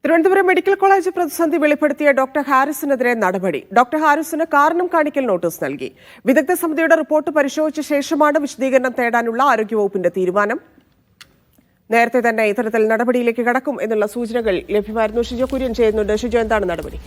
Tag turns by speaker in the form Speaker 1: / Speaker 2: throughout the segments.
Speaker 1: Thiruvananthapuram medical college പ്രതിസന്ധി വെളിപ്പെടുത്തിയ doctor ഹാരിസിനെതിരെ നടപടി. ഡോക്ടർ ഹാരിസിന് കാരണം കാണിക്കൽ നോട്ടീസ് നൽകി. വിദഗ്ധ സമിതിയുടെ റിപ്പോർട്ട് പരിശോധിച്ച ശേഷമാണ് വിശദീകരണം തേടാനുള്ള ആരോഗ്യവകുപ്പിന്റെ തീരുമാനം. നേരത്തെ തന്നെ ഇത്തരത്തിൽ നടപടിയിലേക്ക് കടക്കും എന്നുള്ള സൂചനകൾ ലഭ്യമായിരുന്നു. ഷിജോ കുര്യൻ ചെയ്യുന്നുണ്ട്. ഷിജോ, എന്താണ് നടപടി?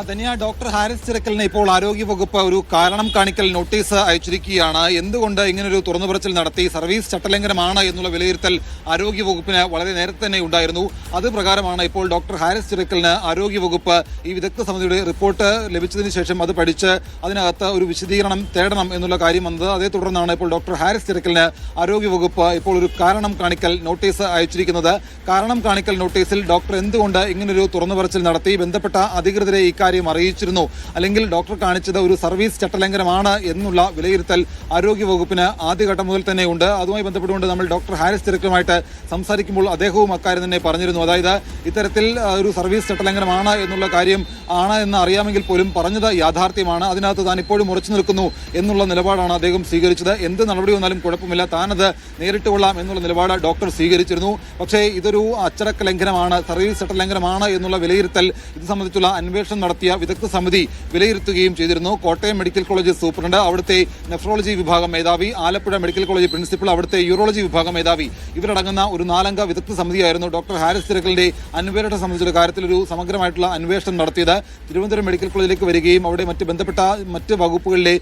Speaker 2: ധന്യ, ഡോക്ടർ ഹാരിസ് ചിറക്കലിന് ഇപ്പോൾ ആരോഗ്യവകുപ്പ് ഒരു കാരണം കാണിക്കൽ നോട്ടീസ് അയച്ചിരിക്കുകയാണ്. എന്തുകൊണ്ട് ഇങ്ങനൊരു തുറന്നുപറച്ചിൽ നടത്തി, സർവീസ് ചട്ടലംഘനമാണ് എന്നുള്ള വിലയിരുത്തൽ ആരോഗ്യവകുപ്പിന് വളരെ നേരത്തെ തന്നെ ഉണ്ടായിരുന്നു. അത് പ്രകാരമാണ് ഇപ്പോൾ ഡോക്ടർ ഹാരിസ് ചിറക്കലിന് ആരോഗ്യവകുപ്പ് ഈ വിദഗ്ധ സമിതിയുടെ റിപ്പോർട്ട് ലഭിച്ചതിന് ശേഷം അത് പഠിച്ച് അതിനകത്ത് ഒരു വിശദീകരണം തേടണം എന്നുള്ള കാര്യം വന്നത്. അതേ തുടർന്നാണ് ഇപ്പോൾ ഡോക്ടർ ഹാരിസ് ചിറക്കലിന് ആരോഗ്യവകുപ്പ് ഇപ്പോൾ ഒരു കാരണം കാണിക്കൽ നോട്ടീസ് അയച്ചിരിക്കുന്നത്. കാരണം കാണിക്കൽ നോട്ടീസിൽ ഡോക്ടർ എന്തുകൊണ്ട് ഇങ്ങനൊരു തുറന്നുപറച്ചിൽ നടത്തി, ബന്ധപ്പെട്ട അധികൃതരെ കാര്യം അറിയിച്ചിരുന്നു, അല്ലെങ്കിൽ ഡോക്ടർ കാണിച്ചത് ഒരു സർവീസ് ചട്ടലംഘനമാണ് എന്നുള്ള വിലയിരുത്തൽ ആരോഗ്യവകുപ്പിന് ആദ്യഘട്ടം മുതൽ തന്നെ ഉണ്ട്. അതുമായി ബന്ധപ്പെട്ടുകൊണ്ട് നമ്മൾ ഡോക്ടർ ഹാരിസ് ചിറക്കലുമായിട്ട് സംസാരിക്കുമ്പോൾ അദ്ദേഹവും അക്കാര്യം തന്നെ പറഞ്ഞിരുന്നു. അതായത് ഇത്തരത്തിൽ ഒരു സർവീസ് ചട്ടലംഘനമാണ് എന്നുള്ള കാര്യം ആണ് എന്ന് അറിയാമെങ്കിൽ പോലും പറഞ്ഞത് യാഥാർത്ഥ്യമാണ്, അതിനകത്ത് താൻ ഇപ്പോഴും ഉറച്ചു നിൽക്കുന്നു എന്നുള്ള നിലപാടാണ് അദ്ദേഹം സ്വീകരിച്ചത്. എന്ത് നടപടി വന്നാലും കുഴപ്പമില്ല, താനത് നേരിട്ട് കൊള്ളാം എന്നുള്ള നിലപാട് ഡോക്ടർ സ്വീകരിച്ചിരുന്നു. പക്ഷേ ഇതൊരു അച്ചടക്ക ലംഘനമാണ്, സർവീസ് ചട്ടലംഘനമാണ് എന്നുള്ള വിലയിരുത്തൽ ഇത് സംബന്ധിച്ചുള്ള അന്വേഷണം നടത്തിയ വിദഗ്ധ സമിതി വിലയിരുത്തുകയും ചെയ്തിരുന്നു. കോട്ടയം മെഡിക്കൽ കോളേജ് സൂപ്രണ്ട്, അവിടുത്തെ നെഫ്രോളജി വിഭാഗം മേധാവി, ആലപ്പുഴ മെഡിക്കൽ കോളേജ് പ്രിൻസിപ്പൽ, അവിടുത്തെ യൂറോളജി വിഭാഗം മേധാവി, ഇവരടങ്ങുന്ന ഒരു 4 അംഗ വിദഗ്ധ സമിതിയായിരുന്നു ഡോക്ടർ ഹാരിസ് ചിറക്കലിന്റെ അന്വേഷണം സംബന്ധിച്ച കാര്യത്തിൽ ഒരു സമഗ്രമായിട്ടുള്ള അന്വേഷണം നടത്തിയത്. തിരുവനന്തപുരം മെഡിക്കൽ കോളേജിലേക്ക് വരികയും അവിടെ ബന്ധപ്പെട്ട മറ്റ് വകുപ്പുകളിലെ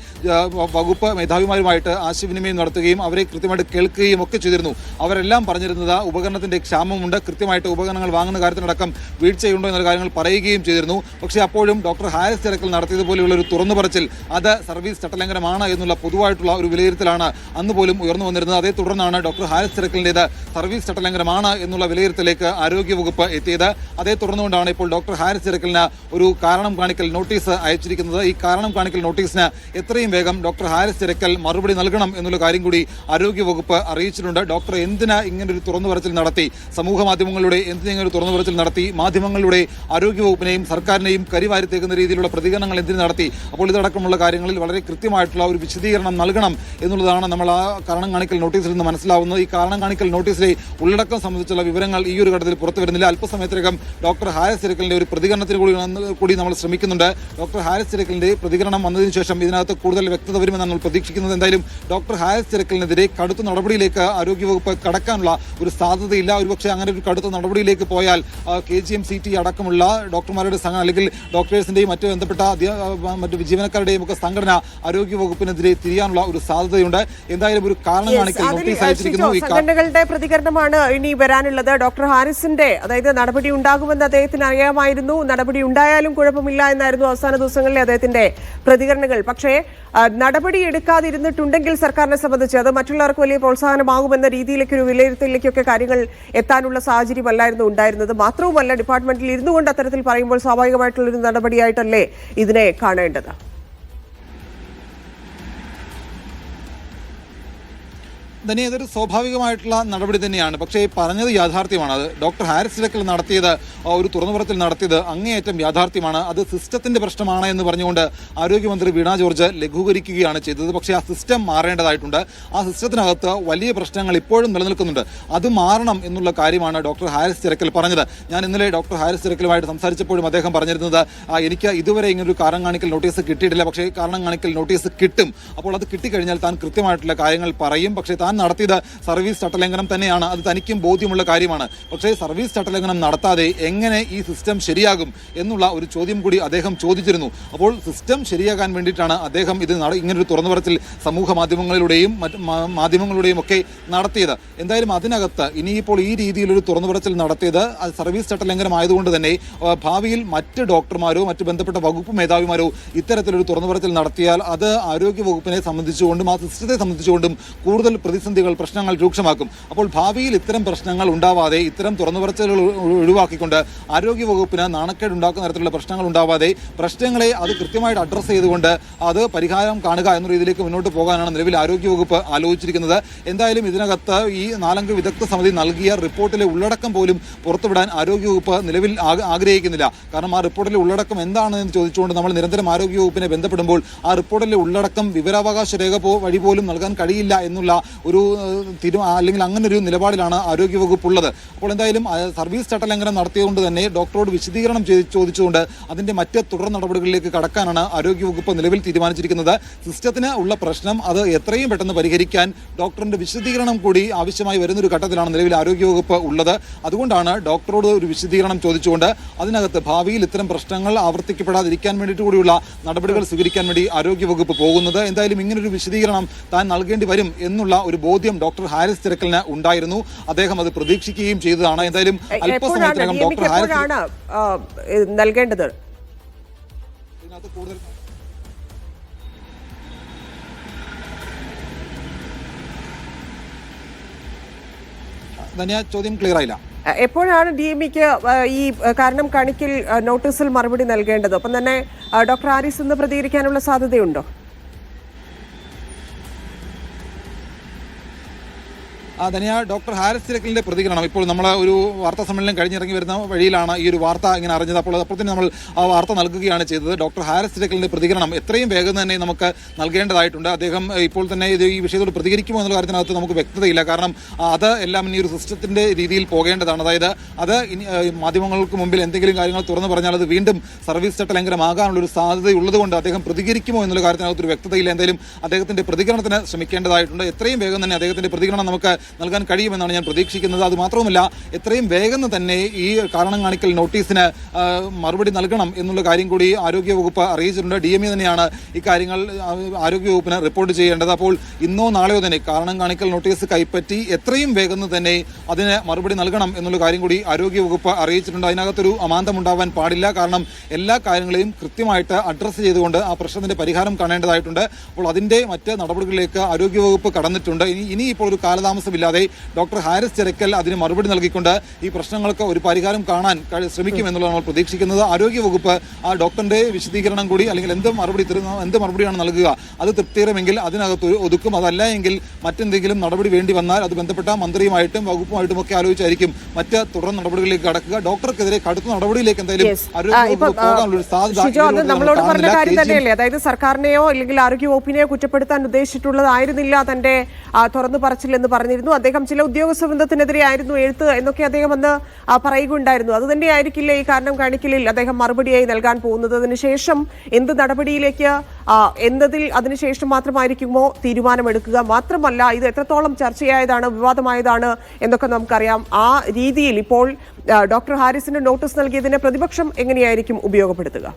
Speaker 2: വകുപ്പ് മേധാവിമാരുമായിട്ട് ആശയവിനിമയം നടത്തുകയും അവരെ കൃത്യമായിട്ട് കേൾക്കുകയും ഒക്കെ ചെയ്തിരുന്നു. അവരെല്ലാം പറഞ്ഞിരുന്നത് ഉപകരണത്തിന്റെ ക്ഷാമമുണ്ട്, കൃത്യമായിട്ട് ഉപകരണങ്ങൾ വാങ്ങുന്ന കാര്യത്തിനടക്കം വീഴ്ചയുണ്ടോ എന്ന കാര്യങ്ങൾ പറയുകയും ചെയ്തിരുന്നു. പക്ഷേ അപ്പോഴും ഡോക്ടർ ഹാരിസ് ചിറക്കൽ നടത്തിയതുപോലെയുള്ള ഒരു തുറന്നുപറച്ചിൽ അത് സർവീസ് ചട്ടലംഘനമാണ് എന്നുള്ള പൊതുവായിട്ടുള്ള ഒരു വിലയിരുത്തലാണ് അന്ന് പോലും ഉയർന്നു വന്നിരുന്നത്. അതേ തുടർന്നാണ് ഡോക്ടർ ഹാരിസ് ചിറക്കലിൻ്റേത് സർവീസ് ചട്ടലംഘനമാണ് എന്നുള്ള വിലയിരുത്തലേക്ക് ആരോഗ്യവകുപ്പ് എത്തിയത്. അതേ തുടർന്നുകൊണ്ടാണ് ഇപ്പോൾ ഡോക്ടർ ഹാരിസ് ചിറക്കലിന് ഒരു കാരണം കാണിക്കൽ നോട്ടീസ് അയച്ചിരിക്കുന്നത്. ഈ കാരണം കാണിക്കൽ നോട്ടീസിന് എത്രയും വേഗം ഡോക്ടർ ഹാരിസ് ചിറക്കൽ മറുപടി നൽകണം എന്നുള്ള കാര്യം കൂടി ആരോഗ്യവകുപ്പ് അറിയിച്ചിട്ടുണ്ട്. ഡോക്ടർ എന്തിനാ ഇങ്ങനൊരു തുറന്നുപറച്ചിൽ നടത്തി, സമൂഹ മാധ്യമങ്ങളിലൂടെ എന്തിനൊരു തുറന്നുപറച്ചിൽ നടത്തി, മാധ്യമങ്ങളിലൂടെ ആരോഗ്യവകുപ്പിനെയും സർക്കാരിനെയും കരിവാരിത്തേക്കുന്ന രീതിയിലുള്ള പ്രതികരണങ്ങൾ എന്തിനു നടത്തി, അപ്പോൾ ഇതടക്കമുള്ള കാര്യങ്ങളിൽ വളരെ കൃത്യമായിട്ടുള്ള ഒരു വിശദീകരണം നൽകണം എന്നുള്ളതാണ് നമ്മൾ ആ കാരണം കാണിക്കൽ നോട്ടീസിൽ നിന്ന് മനസ്സിലാവുന്നത്. ഈ കാരണം കാണിക്കൽ നോട്ടീസിലെ ഉള്ളടക്കം സംബന്ധിച്ചുള്ള വിവരങ്ങൾ ഈ ഒരു ഘട്ടത്തിൽ പുറത്തു വരുന്നില്ല. അല്പസമയത്തിനകം ഡോക്ടർ ഹാരിസ് ചിറക്കലിന്റെ ഒരു പ്രതികരണത്തിന് കൂടി നമ്മൾ ശ്രമിക്കുന്നുണ്ട്. ഡോക്ടർ ഹാരിസ് ചിറക്കലിന്റെ പ്രതികരണം വന്നതിന് ശേഷം ഇതിനകത്ത് കൂടുതൽ വ്യക്തത വരുമെന്നാണ് നമ്മൾ പ്രതീക്ഷിക്കുന്നത്. എന്തായാലും ഡോക്ടർ ഹാരിസ് ചിറക്കലിനെതിരെ കടുത്ത നടപടിയിലേക്ക് ആരോഗ്യവകുപ്പ് കടക്കാനുള്ള ഒരു സാധ്യതയില്ല. ഒരുപക്ഷെ അങ്ങനെ ഒരു കടുത്ത നടപടിയിലേക്ക് പോയാൽ KGMCT അടക്കമുള്ള ഡോക്ടർമാരുടെ സംഘം, അല്ലെങ്കിൽ ഡോക്ടേഴ്സിന്റെയും മറ്റ് ബന്ധപ്പെട്ട മറ്റ് ജീവനക്കാരുടെയും ഒക്കെ സംഘടന ആരോഗ്യവകുപ്പിനെതിരെ തിരിയാനുള്ള ഒരു സാധ്യതയുണ്ട്. എന്തായാലും ഒരു കാരണം കാണിക്കൽ നോട്ടീസ് അയച്ചിരിക്കുന്നു.
Speaker 1: സംഘടനകളുടെ പ്രതികരണമാണ് ഇനി വരാനുള്ളത്. ഡോക്ടർ ഹാരിസിന്റെ, അതായത് നടപടി ഉണ്ടാകുമെന്ന് അദ്ദേഹത്തിന് അറിയാമായിരുന്നു, നടപടി ഉണ്ടായാലും കുഴപ്പമില്ല എന്നായിരുന്നു അവസാന ദിവസങ്ങളിലെ അദ്ദേഹത്തിന്റെ പ്രതികരണങ്ങൾ. പക്ഷേ നടപടി എടുക്കാതിരുന്നിട്ടുണ്ടെങ്കിൽ സർക്കാരിനെ സംബന്ധിച്ച് അത് മറ്റുള്ളവർക്ക് വലിയ പ്രോത്സാഹനമാകുമെന്ന രീതിയിലേക്ക് ഒരു വിലയിരുത്തലിലേക്കൊക്കെ കാര്യങ്ങൾ എത്താനുള്ള സാഹചര്യമല്ലായിരുന്നു ഉണ്ടായിരുന്നത്. മാത്രവുമല്ല, ഡിപ്പാർട്ട്മെന്റിൽ ഇരുന്നുകൊണ്ട് അത്തരത്തിൽ പറയുമ്പോൾ സ്വാഭാവികമായിട്ടുള്ളൊരു നടപടിയായിട്ടല്ലേ ഇതിനെ കാണേണ്ടത്?
Speaker 2: തന്നെ ഇതൊരു സ്വാഭാവികമായിട്ടുള്ള നടപടി തന്നെയാണ്. പക്ഷേ പറഞ്ഞത് യാഥാർത്ഥ്യമാണ്. അത് ഡോക്ടർ ഹാരിസ് ചിറക്കൽ നടത്തിയത്, ഒരു തുറന്നുപറച്ചിൽ നടത്തിയത് അങ്ങേയറ്റം യാഥാർത്ഥ്യമാണ്. അത് സിസ്റ്റത്തിന്റെ പ്രശ്നമാണ് എന്ന് പറഞ്ഞുകൊണ്ട് ആരോഗ്യമന്ത്രി വീണ ജോർജ് ലഘൂകരിക്കുകയാണ് ചെയ്തത്. പക്ഷേ ആ സിസ്റ്റം മാറേണ്ടതായിട്ടുണ്ട്. ആ സിസ്റ്റത്തിനകത്ത് വലിയ പ്രശ്നങ്ങൾ ഇപ്പോഴും നിലനിൽക്കുന്നുണ്ട്. അത് മാറണം എന്നുള്ള കാര്യമാണ് ഡോക്ടർ ഹാരിസ് ചിറക്കൽ പറഞ്ഞത്. ഞാൻ ഇന്നലെ ഡോക്ടർ ഹാരിസ് ചിറക്കലുമായിട്ട് സംസാരിച്ചപ്പോഴും അദ്ദേഹം പറഞ്ഞിരുന്നത്, എനിക്ക് ഇതുവരെ ഇങ്ങനൊരു കാരണം കാണിക്കൽ നോട്ടീസ് കിട്ടിയിട്ടില്ല, പക്ഷേ കാരണം കാണിക്കൽ നോട്ടീസ് കിട്ടും. അപ്പോൾ അത് കിട്ടിക്കഴിഞ്ഞാൽ താൻ കൃത്യമായിട്ടുള്ള കാര്യങ്ങൾ പറയും. പക്ഷേ താൻ നടത്തിയത് സർവീസ് ചട്ടലംഘനം തന്നെയാണ്, അത് തനിക്കും ബോധ്യമുള്ള കാര്യമാണ്. പക്ഷേ സർവീസ് ചട്ടലംഘനം നടത്താതെ എങ്ങനെ ഈ സിസ്റ്റം ശരിയാകും എന്നുള്ള ഒരു ചോദ്യം കൂടി അദ്ദേഹം ചോദിച്ചിരുന്നു. അപ്പോൾ സിസ്റ്റം ശരിയാകാൻ വേണ്ടിയിട്ടാണ് അദ്ദേഹം ഇങ്ങനൊരു തുറന്നുപറച്ചിൽ സമൂഹ മാധ്യമങ്ങളിലൂടെയും മറ്റ് മാധ്യമങ്ങളുടെയും ഒക്കെ നടത്തിയത്. എന്തായാലും അതിനകത്ത് ഇനിയിപ്പോൾ ഈ രീതിയിലൊരു തുറന്നുപറച്ചിൽ നടത്തിയത് അത് സർവീസ് ചട്ടലംഘനം ആയതുകൊണ്ട് തന്നെ ഭാവിയിൽ മറ്റ് ഡോക്ടർമാരോ മറ്റ് ബന്ധപ്പെട്ട വകുപ്പ് മേധാവിമാരോ ഇത്തരത്തിലൊരു തുറന്നുപറച്ചിൽ നടത്തിയാൽ അത് ആരോഗ്യവകുപ്പിനെ സംബന്ധിച്ചുകൊണ്ടും ആ സിസ്റ്റത്തെ സംബന്ധിച്ചുകൊണ്ടും കൂടുതൽ പ്രശ്നങ്ങൾ രൂക്ഷമാക്കും. അപ്പോൾ ഭാവിയിൽ ഇത്തരം പ്രശ്നങ്ങൾ ഉണ്ടാവാതെ, ഇത്തരം തുറന്നുപറച്ചിലുകൾ ഒഴിവാക്കിക്കൊണ്ട് ആരോഗ്യവകുപ്പിന് നാണക്കേടുണ്ടാക്കുന്ന തരത്തിലുള്ള പ്രശ്നങ്ങൾ ഉണ്ടാവാതെ പ്രശ്നങ്ങളെ അത് കൃത്യമായിട്ട് അഡ്രസ്സ് ചെയ്തുകൊണ്ട് അത് പരിഹാരം കാണുക എന്ന രീതിയിലേക്ക് മുന്നോട്ട് പോകാനാണ് നിലവിൽ ആരോഗ്യവകുപ്പ് ആലോചിച്ചിരിക്കുന്നത്. എന്തായാലും ഇതിനകത്ത് ഈ 4 അംഗ വിദഗ്ധ സമിതി നൽകിയ റിപ്പോർട്ടിലെ ഉള്ളടക്കം പോലും പുറത്തുവിടാൻ ആരോഗ്യവകുപ്പ് നിലവിൽ ആഗ്രഹിക്കുന്നില്ല. കാരണം ആ റിപ്പോർട്ടിലെ ഉള്ളടക്കം എന്താണെന്ന് ചോദിച്ചുകൊണ്ട് നമ്മൾ നിരന്തരം ആരോഗ്യവകുപ്പിനെ ബന്ധപ്പെടുമ്പോൾ ആ റിപ്പോർട്ടിലെ ഉള്ളടക്കം വിവരാവകാശ രേഖ വഴി പോലും നൽകാൻ കഴിയില്ല എന്നുള്ള ഒരു അല്ലെങ്കിൽ അങ്ങനെ ഒരു നിലപാടിലാണ് ആരോഗ്യവകുപ്പ് ഉള്ളത്. അപ്പോൾ എന്തായാലും സർവീസ് ചട്ടലംഘനം നടത്തിയതുകൊണ്ട് തന്നെ ഡോക്ടറോട് വിശദീകരണം ചോദിച്ചുകൊണ്ട് അതിന്റെ മറ്റ് തുടർ നടപടികളിലേക്ക് കടക്കാനാണ് ആരോഗ്യവകുപ്പ് നിലവിൽ തീരുമാനിച്ചിരിക്കുന്നത്. സിസ്റ്റത്തിന് ഉള്ള പ്രശ്നം അത് എത്രയും പെട്ടെന്ന് പരിഹരിക്കാൻ ഡോക്ടറിന്റെ വിശദീകരണം കൂടി ആവശ്യമായി വരുന്നൊരു ഘട്ടത്തിലാണ് നിലവിൽ ആരോഗ്യവകുപ്പ് ഉള്ളത്. അതുകൊണ്ടാണ് ഡോക്ടറോട് ഒരു വിശദീകരണം ചോദിച്ചുകൊണ്ട് അതിനകത്ത് ഭാവിയിൽ ഇത്തരം പ്രശ്നങ്ങൾ ആവർത്തിക്കപ്പെടാതിരിക്കാൻ വേണ്ടിയിട്ട് കൂടിയുള്ള നടപടികൾ സ്വീകരിക്കാൻ വേണ്ടി ആരോഗ്യവകുപ്പ് പോകുന്നത്. എന്തായാലും ഇങ്ങനൊരു വിശദീകരണം താൻ നൽകേണ്ടി വരും എന്നുള്ള ഒരു ബോധ്യം ഡോക്ടർ ഹാരിസ് തിരക്കലിന് ഉണ്ടായിരുന്നു. അദ്ദേഹം അത് പ്രതീക്ഷിക്കുകയും ചെയ്തതാണ്. എന്തായാലും അല്പസമയത്തിനകം ഡോക്ടർ ഹാരിസ്
Speaker 1: നൽകേണ്ടത്
Speaker 2: ഇതിനകത്ത് കൂടുതൽ ചോദ്യം ക്ലിയർ ആയില്ല.
Speaker 1: എപ്പോഴാണ് DMEക്ക് ഈ കാരണം കാണിക്കൽ നോട്ടീസിൽ മറുപടി നൽകേണ്ടത്? ഒപ്പം തന്നെ ഡോക്ടർ ഹാരിസ് ഇന്ന് പ്രതികരിക്കാനുള്ള സാധ്യതയുണ്ടോ?
Speaker 2: ധനിയ, ഡോക്ടർ ഹാരിസ് തിരക്കലിന്റെ പ്രതികരണം ഇപ്പോൾ നമ്മൾ ഒരു വാർത്താ സമ്മേളനം കഴിഞ്ഞിറങ്ങി വരുന്ന വഴിയിലാണ് ഈ ഒരു വാർത്ത ഇങ്ങനെ അറിഞ്ഞത്. അപ്പോൾ തന്നെ നമ്മൾ ആ വാർത്ത നൽകുകയാണ് ചെയ്തത്. ഡോക്ടർ ഹാരിസ് തിരക്കലിന്റെ പ്രതികരണം എത്രയും വേഗം തന്നെ നമുക്ക് നൽകേണ്ടതായിട്ടുണ്ട്. അദ്ദേഹം ഇപ്പോൾ തന്നെ ഈ വിഷയത്തോട് പ്രതികരിക്കുമോ എന്നുള്ള കാര്യത്തിനകത്ത് നമുക്ക് വ്യക്തതയില്ല. കാരണം അത് എല്ലാം ഇനി ഒരു സിസ്റ്റത്തിന്റെ രീതിയിൽ പോകേണ്ടതാണ്. അതായത് അത് മാധ്യമങ്ങൾക്ക് മുമ്പിൽ എന്തെങ്കിലും കാര്യങ്ങൾ തുറന്നു പറഞ്ഞാൽ അത് വീണ്ടും സർവീസ് ചട്ടലംഘനമാകാനുള്ള ഒരു സാധ്യതയുള്ളതുകൊണ്ട് അദ്ദേഹം പ്രതികരിക്കുമോ എന്നുള്ള കാര്യത്തിനകത്ത് ഒരു വ്യക്തതയില്ല. എന്തായാലും അദ്ദേഹത്തിന്റെ പ്രതികരണത്തിന് ശ്രമിക്കേണ്ടതായിട്ടുണ്ട്. എത്രയും വേഗം തന്നെ അദ്ദേഹത്തിന്റെ പ്രതികരണം നമുക്ക് നൽകാൻ കഴിയുമെന്നാണ് ഞാൻ പ്രതീക്ഷിക്കുന്നത്. അത് മാത്രവുമല്ല, എത്രയും വേഗം തന്നെ ഈ കാരണം കാണിക്കൽ നോട്ടീസിന് മറുപടി നൽകണം എന്നുള്ള കാര്യം കൂടി ആരോഗ്യവകുപ്പ് അറിയിച്ചിട്ടുണ്ട്. DME തന്നെയാണ് ഈ കാര്യങ്ങൾ ആരോഗ്യവകുപ്പിന് റിപ്പോർട്ട് ചെയ്യേണ്ടത്. അപ്പോൾ ഇന്നോ നാളെയോ തന്നെ കാരണം കാണിക്കൽ നോട്ടീസ് കൈപ്പറ്റി എത്രയും വേഗം തന്നെ അതിന് മറുപടി നൽകണം എന്നുള്ള കാര്യം കൂടി ആരോഗ്യവകുപ്പ് അറിയിച്ചിട്ടുണ്ട്. അതിനകത്തൊരു അമാന്തമുണ്ടാവാൻ പാടില്ല. കാരണം എല്ലാ കാര്യങ്ങളെയും കൃത്യമായിട്ട് അഡ്രസ്സ് ചെയ്തുകൊണ്ട് ആ പ്രശ്നത്തിന്റെ പരിഹാരം കാണേണ്ടതായിട്ടുണ്ട്. അപ്പോൾ അതിന്റെ മറ്റ് നടപടികളിലേക്ക് ആരോഗ്യവകുപ്പ് കടന്നിട്ടുണ്ട്. ഇനിയിപ്പോൾ ഒരു കാലതാമസം ഇല്ലാതെ ഡോക്ടർ ഹാരിസ് തിരക്കൽ അതിന് മറുപടി നൽകിക്കൊണ്ട് ഈ പ്രശ്നങ്ങൾക്ക് ഒരു പരിഹാരം കാണാൻ ശ്രമിക്കുമെന്നുള്ളത് നമ്മൾ പ്രതീക്ഷിക്കുന്നത്. ആരോഗ്യവകുപ്പ് ആ ഡോക്ടറിന്റെ വിശദീകരണം കൂടി അല്ലെങ്കിൽ എന്ത് മറുപടിയാണ് നൽകുക അത് തൃപ്തികരമെങ്കിൽ അതിനകത്ത് ഒതുക്കും. അതല്ല എങ്കിൽ മറ്റെന്തെങ്കിലും നടപടി വേണ്ടി വന്നാൽ അത് ബന്ധപ്പെട്ട മന്ത്രിയുമായിട്ടും വകുപ്പുമായിട്ടും ഒക്കെ ആലോചിച്ചായിരിക്കും മറ്റ് തുടർ നടപടികളിലേക്ക് കടക്കുക. ഡോക്ടർക്കെതിരെ കടുത്ത നടപടിയിലേക്ക് എന്തായാലും ആരോഗ്യവകുപ്പ് പോകാനുള്ള സാധ്യത
Speaker 1: നമ്മളോട് പറഞ്ഞ കാര്യം തന്നെയല്ലേ. അതായത് സർക്കാരിനെയോ അല്ലെങ്കിൽ ആരോഗ്യവകുപ്പിനെയോ കുറ്റപ്പെടുത്താൻ ഉദ്ദേശിച്ചിട്ടുള്ളതായിരുന്നില്ല തന്റെ തുറന്നു പറച്ചിൽ എന്ന് പറഞ്ഞിരുന്നു. അദ്ദേഹം ചില ഉദ്യോഗസ്ഥ വൃന്ദത്തിനെതിരെ ആയിരുന്നു എഴുത്ത് എന്നൊക്കെ അദ്ദേഹം അന്ന് പറയുകയുണ്ടായിരുന്നു. അത് തന്നെയായിരിക്കില്ലേ ഈ കാരണം കാണിക്കലിൽ അദ്ദേഹം മറുപടിയായി നൽകാൻ പോകുന്നത്? അതിനുശേഷം എന്ത് നടപടിയിലേക്ക് എന്നതിൽ അതിനുശേഷം മാത്രമായിരിക്കുമോ തീരുമാനമെടുക്കുക? മാത്രമല്ല, ഇത് എത്രത്തോളം ചർച്ചയായതാണ്, വിവാദമായതാണ് എന്നൊക്കെ നമുക്കറിയാം. ആ രീതിയിൽ ഇപ്പോൾ ഡോക്ടർ ഹാരിസിന് നോട്ടീസ് നൽകിയതിനെ പ്രതിപക്ഷം എങ്ങനെയായിരിക്കും ഉപയോഗപ്പെടുത്തുക?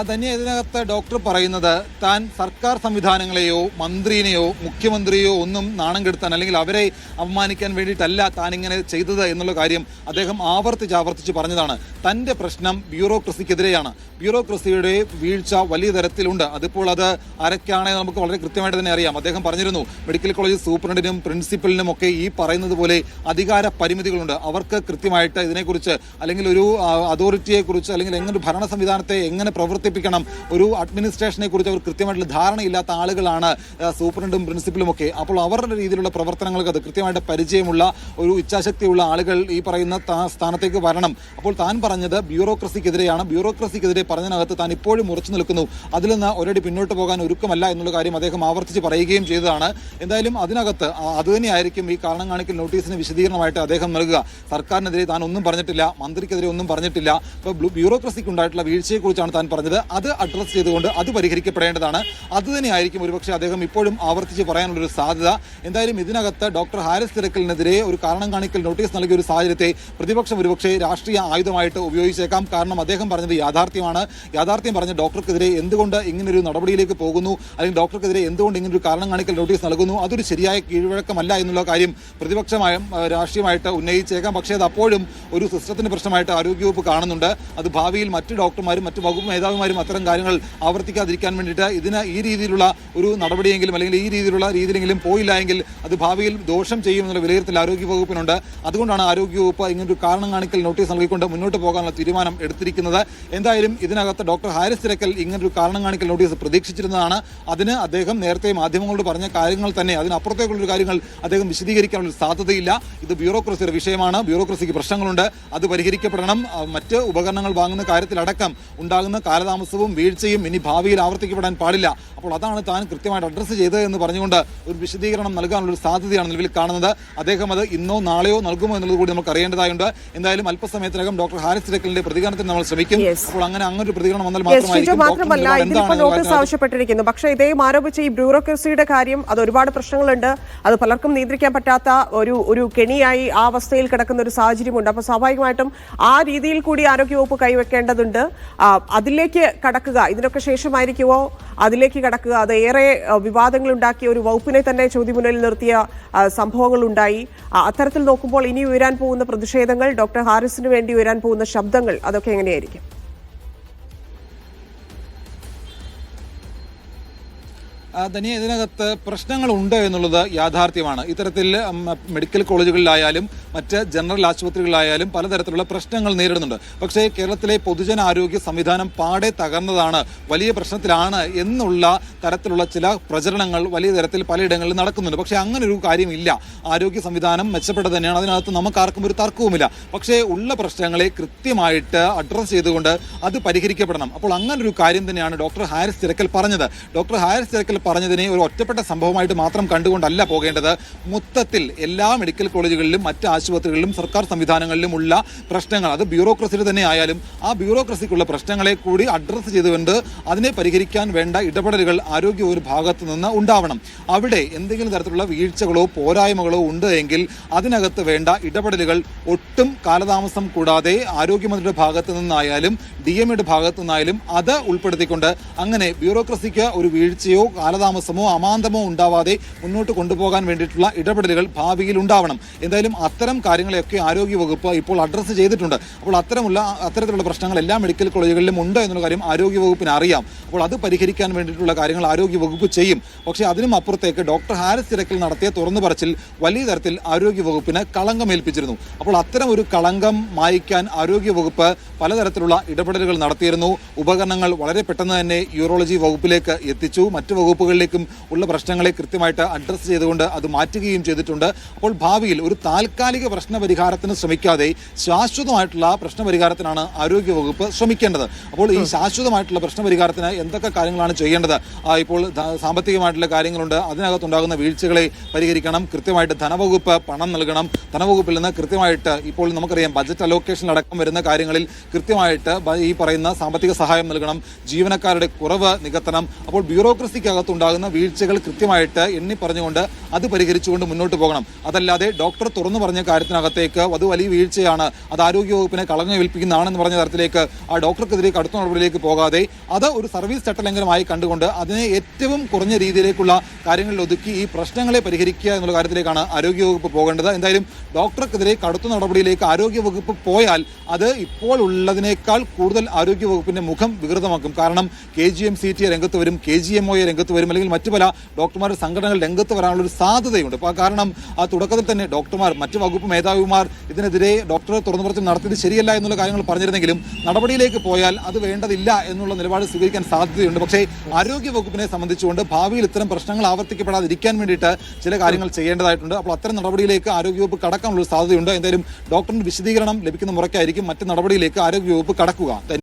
Speaker 2: തന്നെ ഇതിനകത്ത് ഡോക്ടർ പറയുന്നത് താൻ സർക്കാർ സംവിധാനങ്ങളെയോ മന്ത്രിയെയോ മുഖ്യമന്ത്രിയോ ഒന്നും നാണം കെടുത്താൻ അല്ലെങ്കിൽ അവരെ അപമാനിക്കാൻ വേണ്ടിയിട്ടല്ല താൻ ഇങ്ങനെ ചെയ്തത് എന്നുള്ള കാര്യം അദ്ദേഹം ആവർത്തിച്ച് പറഞ്ഞതാണ്. തൻ്റെ പ്രശ്നം ബ്യൂറോക്രസിക്കെതിരെയാണ്. ബ്യൂറോക്രസിയുടെ വീഴ്ച വലിയ തരത്തിലുണ്ട്. അതിപ്പോൾ അത് ആരൊക്കെയാണെന്ന് നമുക്ക് വളരെ കൃത്യമായിട്ട് തന്നെ അറിയാം. അദ്ദേഹം പറഞ്ഞിരുന്നു മെഡിക്കൽ കോളേജ് സൂപ്രണ്ടിനും പ്രിൻസിപ്പലിനും ഒക്കെ ഈ പറയുന്നത് പോലെ അധികാര പരിമിതികളുണ്ട്. അവർക്ക് കൃത്യമായിട്ട് ഇതിനെക്കുറിച്ച് അല്ലെങ്കിൽ ഒരു അതോറിറ്റിയെക്കുറിച്ച് അല്ലെങ്കിൽ എങ്ങനെ ഒരു ഭരണ സംവിധാനത്തെ എങ്ങനെ പ്രവർത്തിപ്പിക്കണം, ഒരു അഡ്മിനിസ്ട്രേഷനെ കുറിച്ച് അവർ കൃത്യമായിട്ടുള്ള ധാരണയില്ലാത്ത ആളുകളാണ് സൂപ്രണ്ടും പ്രിൻസിപ്പലും ഒക്കെ. അപ്പോൾ അവരുടെ രീതിയിലുള്ള പ്രവർത്തനങ്ങൾക്ക് അത് കൃത്യമായിട്ട് പരിചയമുള്ള ഒരു ഇച്ഛാശക്തിയുള്ള ആളുകൾ ഈ പറയുന്ന സ്ഥാനത്തേക്ക് വരണം. അപ്പോൾ താൻ പറഞ്ഞത് ബ്യൂറോക്രസിക്കെതിരെയാണ്. ബ്യൂറോക്രസിക്കെതിരെ പറഞ്ഞതിനകത്ത് താൻ ഇപ്പോഴും ഉറച്ചു നിൽക്കുന്നു. അതിൽ നിന്ന് ഒരടി പിന്നോട്ട് പോകാൻ ഒരുക്കമല്ല എന്നുള്ള കാര്യം അദ്ദേഹം ആവർത്തിച്ച് പറയുകയും ചെയ്തതാണ്. എന്തായാലും അതിനകത്ത് അതുതന്നെയായിരിക്കും ഈ കാരണം കാണിക്കൽ നോട്ടീസിന് വിശദീകരണമായിട്ട് അദ്ദേഹം നൽകുക. സർക്കാരിനെതിരെ താൻ ഒന്നും പറഞ്ഞിട്ടില്ല, മന്ത്രിക്കെതിരെ ഒന്നും പറഞ്ഞിട്ടില്ല. ഇപ്പോൾ ബ്യൂറോക്രസിക്ക് ഉണ്ടായിട്ടുള്ള വീഴ്ചയെക്കുറിച്ചാണ് താൻ പറഞ്ഞത്. അത് അഡ്രസ് ചെയ്തുകൊണ്ട് അത് പരിഹരിക്കപ്പെടേണ്ടതാണ്. അതുതന്നെയായിരിക്കും ഒരുപക്ഷെ അദ്ദേഹം ഇപ്പോഴും ആവർത്തിച്ച് പറയാനുള്ളൊരു സാധ്യത. എന്തായാലും ഇതിനകത്ത് ഡോക്ടർ ഹാരിസ് തിരക്കലിനെതിരെ ഒരു കാരണം കാണിക്കൽ നോട്ടീസ് നൽകിയ ഒരു സാഹചര്യത്തെ പ്രതിപക്ഷം ഒരുപക്ഷെ രാഷ്ട്രീയ ആയുധമായിട്ട് ഉപയോഗിച്ചേക്കാം. കാരണം അദ്ദേഹം പറഞ്ഞത് യാഥാർത്ഥ്യമാണ്. യാഥാർത്ഥ്യം പറഞ്ഞ ഡോക്ടർക്കെതിരെ എന്തുകൊണ്ട് ഇങ്ങനൊരു നടപടിയിലേക്ക് പോകുന്നു, അല്ലെങ്കിൽ ഡോക്ടർക്കെതിരെ എന്തുകൊണ്ട് ഇങ്ങനൊരു കാരണം കാണിക്കൽ നോട്ടീസ് നൽകുന്നു, അതൊരു ശരിയായ കീഴ്വഴക്കമല്ല എന്നുള്ള കാര്യം പ്രതിപക്ഷമായും രാഷ്ട്രീയമായിട്ട് ഉന്നയിച്ചേക്കാം. പക്ഷേ അത് അപ്പോഴും ഒരു സിസ്റ്റത്തിന്റെ പ്രശ്നമായിട്ട് ആരോഗ്യവകുപ്പ് കാണുന്നുണ്ട്. അത് ഭാവിയിൽ മറ്റു ഡോക്ടർമാരും മറ്റു വകുപ്പ് മേധാവിമാരും അത്തരം കാര്യങ്ങൾ ആവർത്തിക്കാതിരിക്കാൻ വേണ്ടിയിട്ട് ഇതിന് ഈ രീതിയിലുള്ള ഒരു നടപടിയെങ്കിലും അല്ലെങ്കിൽ ഈ രീതിയിലെങ്കിലും പോയില്ല എങ്കിൽ അത് ഭാവിയിൽ ദോഷം ചെയ്യുമെന്നുള്ള വിലയിരുത്തൽ ആരോഗ്യവകുപ്പിനുണ്ട്. അതുകൊണ്ടാണ് ആരോഗ്യവകുപ്പ് ഇങ്ങനൊരു കാരണം കാണിക്കൽ നോട്ടീസ് നൽകിക്കൊണ്ട് മുന്നോട്ട് പോകാനുള്ള തീരുമാനം എടുത്തിരിക്കുന്നത്. എന്തായാലും ഇതിനകത്ത് ഡോക്ടർ ഹാരിസ് തിരക്കൽ ഇങ്ങനൊരു കാരണം കാണിക്കൽ നോട്ടീസ് പ്രതീക്ഷിച്ചിരുന്നതാണ്. അതിന് അദ്ദേഹം നേരത്തെ മാധ്യമങ്ങളോട് പറഞ്ഞ കാര്യങ്ങൾ തന്നെ അതിനപ്പുറത്തേക്കുള്ളൊരു കാര്യങ്ങൾ അദ്ദേഹം വിശദീകരിക്കാനുള്ള സാധ്യതയില്ല. ഇത് ബ്യൂറോക്രസിയുടെ വിഷയമാണ്. ബ്യൂറോക്രസിക്ക് പ്രശ്നങ്ങളുണ്ട്. അത് പരിഹരിക്കപ്പെടണം. മറ്റ് ഉപകരണങ്ങൾ വാങ്ങുന്ന കാര്യത്തിലടക്കം ഉണ്ടാകുന്ന കാലതാമസം കാലതാമസവും വീഴ്ചയും ഇനി ഭാവിയിൽ ആവർത്തിക്കപ്പെടാൻ പാടില്ല. അപ്പോൾ അതാണ് താൻ കൃത്യമായിട്ട് അഡ്രസ്സ് ചെയ്തത് എന്ന് പറഞ്ഞുകൊണ്ട് ഒരു വിശദീകരണം നൽകാനുള്ള ഒരു സാധ്യതയാണ് നിലവിൽ കാണുന്നത്. അദ്ദേഹം അത് ഇന്നോ നാളെയോ നൽകുമോ എന്നുള്ളത് കൂടി നമുക്ക് അറിയേണ്ടതായുണ്ട്. എന്തായാലും അല്പസമയത്തിനകം ഡോക്ടർ ഹാരിസ് തിരക്കലിന്റെ പ്രതികരണത്തിന് നമ്മൾ ശ്രമിക്കും. അപ്പോൾ അങ്ങനെ ഒരു പ്രതികരണം വന്നാൽ
Speaker 1: മാത്രമല്ല ഇതിനിപ്പോൾ നോട്ടീസ് ആവശ്യപ്പെട്ടിരിക്കുന്നു. പക്ഷേ ഇതേയും ആരോപിച്ച ഈ ബ്യൂറോക്രസിയുടെ കാര്യം അത് ഒരുപാട് പ്രശ്നങ്ങളുണ്ട്. അത് പലർക്കും നിയന്ത്രിക്കാൻ പറ്റാത്ത ഒരു കെണിയായി ആ അവസ്ഥയിൽ കിടക്കുന്ന ഒരു സാഹചര്യമുണ്ട്. അപ്പോൾ സ്വാഭാവികമായിട്ടും ആ രീതിയിൽ കൂടി ആരോഗ്യവകുപ്പ് കൈവെക്കേണ്ടതുണ്ട്. അതിലേക്ക് കടക്കുക, ഇതിനൊക്കെ ശേഷമായിരിക്കുമോ അതിലേക്ക് കടക്കുക? അത് ഏറെ വിവാദങ്ങൾ ഉണ്ടാക്കിയ ഒരു വകുപ്പിനെ തന്നെ ചോദ്യമുന്നിൽ നിർത്തിയ സംഭവങ്ങൾ ഉണ്ടായി. അത്തരത്തിൽ നോക്കുമ്പോൾ ഇനി ഉയരാൻ പോകുന്ന പ്രതിഷേധങ്ങൾ, ഡോക്ടർ ഹാരിസിന് വേണ്ടി ഉയരാൻ പോകുന്ന ശബ്ദങ്ങൾ, അതൊക്കെ എങ്ങനെയായിരിക്കും?
Speaker 2: ധനിയ, ഇതിനകത്ത് പ്രശ്നങ്ങളുണ്ട് എന്നുള്ളത് യാഥാർത്ഥ്യമാണ്. ഇത്തരത്തിൽ മെഡിക്കൽ കോളേജുകളിലായാലും മറ്റ് ജനറൽ ആശുപത്രികളിലായാലും പലതരത്തിലുള്ള പ്രശ്നങ്ങൾ നേരിടുന്നുണ്ട്. പക്ഷേ കേരളത്തിലെ പൊതുജനാരോഗ്യ സംവിധാനം പാടെ തകർന്നതാണ്, വലിയ പ്രശ്നത്തിലാണ് എന്നുള്ള തരത്തിലുള്ള ചില പ്രചരണങ്ങൾ വലിയ തരത്തിൽ പലയിടങ്ങളിൽ നടക്കുന്നുണ്ട്. പക്ഷേ അങ്ങനെ ഒരു കാര്യമില്ല. ആരോഗ്യ സംവിധാനം മെച്ചപ്പെട്ടത് തന്നെയാണ്, അതിനകത്ത് നമുക്കാർക്കും ഒരു തർക്കവുമില്ല. പക്ഷേ ഉള്ള പ്രശ്നങ്ങളെ കൃത്യമായിട്ട് അഡ്രസ്സ് ചെയ്തുകൊണ്ട് അത് പരിഹരിക്കപ്പെടണം. അപ്പോൾ അങ്ങനൊരു കാര്യം തന്നെയാണ് ഡോക്ടർ ഹാരിസ് തിരക്കൽ പറഞ്ഞത്. ഡോക്ടർ ഹാരിസ് തിരക്കൽ പറഞ്ഞതിനെ ഒരു ഒറ്റപ്പെട്ട സംഭവമായിട്ട് മാത്രം കണ്ടുകൊണ്ടല്ല പോകേണ്ടത്. മൊത്തത്തിൽ എല്ലാ മെഡിക്കൽ കോളേജുകളിലും മറ്റ് ആശുപത്രികളിലും സർക്കാർ സംവിധാനങ്ങളിലും ഉള്ള പ്രശ്നങ്ങൾ, അത് ബ്യൂറോക്രസിയുടെ തന്നെ ആയാലും ആ ബ്യൂറോക്രസിക്കുള്ള പ്രശ്നങ്ങളെ കൂടി അഡ്രസ്സ് ചെയ്തുകൊണ്ട് അതിനെ പരിഹരിക്കാൻ വേണ്ട ഇടപെടലുകൾ ആരോഗ്യ ഒരു ഭാഗത്ത് നിന്ന് ഉണ്ടാവണം. അവിടെ എന്തെങ്കിലും തരത്തിലുള്ള വീഴ്ചകളോ പോരായ്മകളോ ഉണ്ട് എങ്കിൽ അതിനകത്ത് വേണ്ട ഇടപെടലുകൾ ഒട്ടും കാലതാമസം കൂടാതെ ആരോഗ്യമന്ത്രിയുടെ ഭാഗത്ത് നിന്നായാലും DMEയുടെ ഭാഗത്തു നിന്നായാലും അത് ഉൾപ്പെടുത്തിക്കൊണ്ട് അങ്ങനെ ബ്യൂറോക്രസിക്ക് ഒരു വീഴ്ചയോ കാലതാമസമോ അമാന്തമോ ഉണ്ടാവാതെ മുന്നോട്ട് കൊണ്ടുപോകാൻ വേണ്ടിയിട്ടുള്ള ഇടപെടലുകൾ ഭാവിയിൽ ഉണ്ടാവണം. എന്തായാലും അത്തരം കാര്യങ്ങളെയൊക്കെ ആരോഗ്യവകുപ്പ് ഇപ്പോൾ അഡ്രസ്സ് ചെയ്തിട്ടുണ്ട്. അപ്പോൾ അത്തരത്തിലുള്ള പ്രശ്നങ്ങൾ എല്ലാ മെഡിക്കൽ കോളേജുകളിലും ഉണ്ട് എന്നുള്ള കാര്യം ആരോഗ്യവകുപ്പിന് അറിയാം. അപ്പോൾ അത് പരിഹരിക്കാൻ വേണ്ടിയിട്ടുള്ള കാര്യങ്ങൾ ആരോഗ്യവകുപ്പ് ചെയ്യും. പക്ഷേ അതിനും അപ്പുറത്തേക്ക് ഡോക്ടർ ഹാരിസ് തിരക്കൽ നടത്തിയ തുറന്നു പറച്ചിൽ വലിയ തരത്തിൽ ആരോഗ്യവകുപ്പിന് കളങ്കമേൽപ്പിച്ചിരുന്നു. അപ്പോൾ അത്തരം ഒരു കളങ്കം മായ്ക്കാൻ ആരോഗ്യവകുപ്പ് പലതരത്തിലുള്ള ഇടപെടലുകൾ നടത്തിയിരുന്നു. ഉപകരണങ്ങൾ വളരെ പെട്ടെന്ന് തന്നെ യൂറോളജി വകുപ്പിലേക്ക് എത്തിച്ചു. മറ്റു വകുപ്പുകളിലേക്കും ഉള്ള പ്രശ്നങ്ങളെ കൃത്യമായിട്ട് അഡ്രസ്സ് ചെയ്തുകൊണ്ട് അത് മാറ്റുകയും ചെയ്തിട്ടുണ്ട്. അപ്പോൾ ഭാവിയിൽ ഒരു താൽക്കാലിക പ്രശ്നപരിഹാരത്തിന് ശ്രമിക്കാതെ ശാശ്വതമായിട്ടുള്ള പ്രശ്നപരിഹാരത്തിനാണ് ആരോഗ്യവകുപ്പ് ശ്രമിക്കേണ്ടത്. അപ്പോൾ ഈ ശാശ്വതമായിട്ടുള്ള പ്രശ്നപരിഹാരത്തിന് എന്തൊക്കെ കാര്യങ്ങളാണ് ചെയ്യേണ്ടത്? ഇപ്പോൾ സാമ്പത്തികമായിട്ടുള്ള കാര്യങ്ങളുണ്ട്, അതിനകത്തുണ്ടാകുന്ന വീഴ്ചകളെ പരിഹരിക്കണം. കൃത്യമായിട്ട് ധനവകുപ്പ് പണം നൽകണം. ധനവകുപ്പിൽ നിന്ന് കൃത്യമായിട്ട് ഇപ്പോൾ നമുക്കറിയാം ബജറ്റ് അലോക്കേഷനിലടക്കം വരുന്ന കാര്യങ്ങളിൽ കൃത്യമായിട്ട് ഈ പറയുന്ന സാമ്പത്തിക സഹായം നൽകണം. ജീവനക്കാരുടെ കുറവ് നികത്തണം. അപ്പോൾ ബ്യൂറോക്രസിക്കകത്തുണ്ടാകുന്ന വീഴ്ചകൾ കൃത്യമായിട്ട് എണ്ണി പറഞ്ഞുകൊണ്ട് അത് പരിഹരിച്ചുകൊണ്ട് മുന്നോട്ട് പോകണം. അതല്ലാതെ ഡോക്ടർ തുറന്നു പറഞ്ഞ കാര്യത്തിനകത്തേക്ക് അത് വലിയ വീഴ്ചയാണ്, അത് ആരോഗ്യവകുപ്പിനെ കളങ്കമേൽപ്പിക്കുന്നതാണെന്ന് പറഞ്ഞ തരത്തിലേക്ക് ആ ഡോക്ടർക്കെതിരെ കടുത്ത നടപടിയിലേക്ക് പോകാതെ അത് ഒരു സർവീസ് ചട്ടലംഘനമായി കണ്ടുകൊണ്ട് അതിനെ ഏറ്റവും കുറഞ്ഞ രീതിയിലേക്കുള്ള കാര്യങ്ങളിൽ ഒതുക്കി ഈ പ്രശ്നങ്ങളെ പരിഹരിക്കുക എന്നുള്ള കാര്യത്തിലേക്കാണ് ആരോഗ്യവകുപ്പ് പോകേണ്ടത്. എന്തായാലും ഡോക്ടർക്കെതിരെ കടുത്ത നടപടിയിലേക്ക് ആരോഗ്യവകുപ്പ് പോയാൽ അത് ഇപ്പോൾ ഉള്ളതിനേക്കാൾ കൂടുതൽ ആരോഗ്യവകുപ്പിന്റെ മുഖം വികൃതമാക്കും. കാരണം KGMCT രംഗത്ത് വരും, KGMOയെ രംഗത്ത് വരും, അല്ലെങ്കിൽ മറ്റു പല ഡോക്ടർമാരുടെ സംഘടനകൾ രംഗത്ത് വരാനുള്ള ഒരു സാധ്യതയുണ്ട്. കാരണം ആ തുടക്കത്തിൽ തന്നെ ഡോക്ടർമാർ, മറ്റു വകുപ്പ് മേധാവിമാർ ഇതിനെതിരെ ഡോക്ടറെ തുറന്നു പറച്ചിൽ നടത്തിയത് ശരിയല്ല എന്നുള്ള കാര്യങ്ങൾ പറഞ്ഞിരുന്നെങ്കിലും നടപടിയിലേക്ക് പോയാൽ അത് വേണ്ടതില്ല എന്നുള്ള നിലപാട് സ്വീകരിക്കാൻ സാധ്യതയുണ്ട്. പക്ഷേ ആരോഗ്യവകുപ്പിനെ സംബന്ധിച്ചുകൊണ്ട് ഭാവിയിൽ ഇത്തരം പ്രശ്നങ്ങൾ ആവർത്തിക്കപ്പെടാതിരിക്കാൻ വേണ്ടിയിട്ട് ചില കാര്യങ്ങൾ ചെയ്യേണ്ടതായിട്ടുണ്ട്. അപ്പോൾ അത്തരം നടപടിയിലേക്ക് ആരോഗ്യവകുപ്പ് കടക്കാനുള്ള സാധ്യതയുണ്ട്. എന്തായാലും ഡോക്ടറിന്റെ വിശദീകരണം ലഭിക്കുന്ന മുറയ്ക്കായിരിക്കും മറ്റ് നടപടിയിലേക്ക് ആരോഗ്യവകുപ്പ് കടക്കുക.